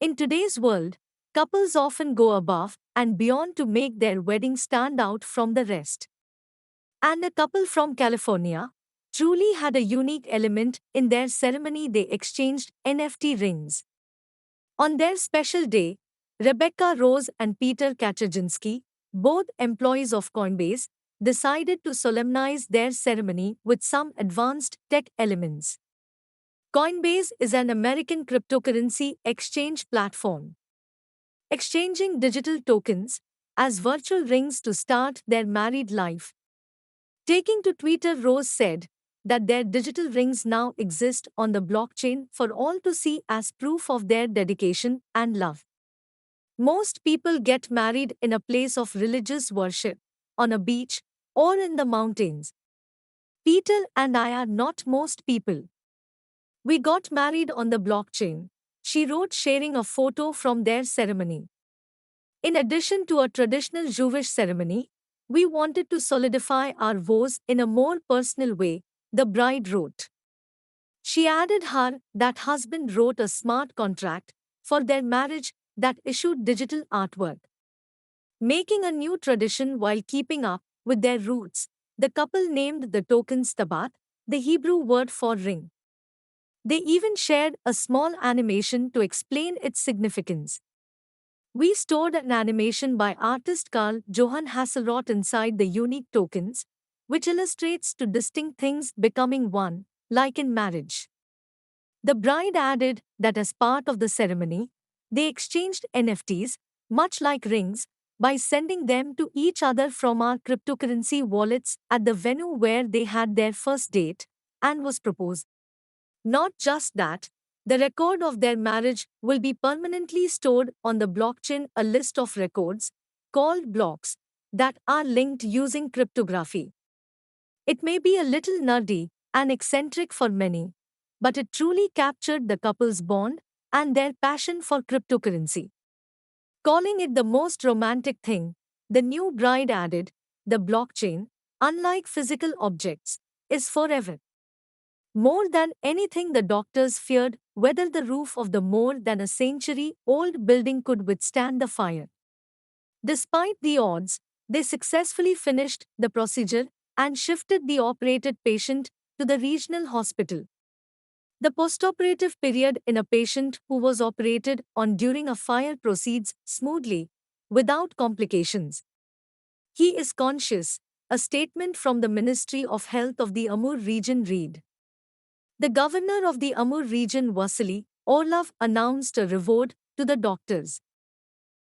In today's world, couples often go above and beyond to make their wedding stand out from the rest. And a couple from California truly had a unique element in their ceremony. They exchanged NFT rings. On their special day, Rebecca Rose and Peter Kaczynski, both employees of Coinbase, decided to solemnize their ceremony with some advanced tech elements. Coinbase is an American cryptocurrency exchange platform, exchanging digital tokens as virtual rings to start their married life. Taking to Twitter, Rose said that their digital rings now exist on the blockchain for all to see as proof of their dedication and love. Most people get married in a place of religious worship, on a beach, or in the mountains. Peter and I are not most people. We got married on the blockchain, she wrote, sharing a photo from their ceremony. In addition to a traditional Jewish ceremony, we wanted to solidify our vows in a more personal way, the bride wrote. She added her that husband wrote a smart contract for their marriage that issued digital artwork. Making a new tradition while keeping up with their roots, the couple named the tokens Tabat, the Hebrew word for ring. They even shared a small animation to explain its significance. We stored an animation by artist Carl Johan Hasselroth inside the unique tokens, which illustrates two distinct things becoming one, like in marriage. The bride added that as part of the ceremony, they exchanged NFTs, much like rings, by sending them to each other from our cryptocurrency wallets at the venue where they had their first date and was proposed. Not just that, the record of their marriage will be permanently stored on the blockchain, a list of records, called blocks, that are linked using cryptography. It may be a little nerdy and eccentric for many, but it truly captured the couple's bond and their passion for cryptocurrency. Calling it the most romantic thing, the new bride added, the blockchain, unlike physical objects, is forever. More than anything, the doctors feared whether the roof of the more than a century old building could withstand the fire. Despite the odds, they successfully finished the procedure and shifted the operated patient to the regional hospital. The postoperative period in a patient who was operated on during a fire proceeds smoothly, without complications. He is conscious, a statement from the Ministry of Health of the Amur region read. The governor of the Amur region, Vasily Orlov, announced a reward to the doctors.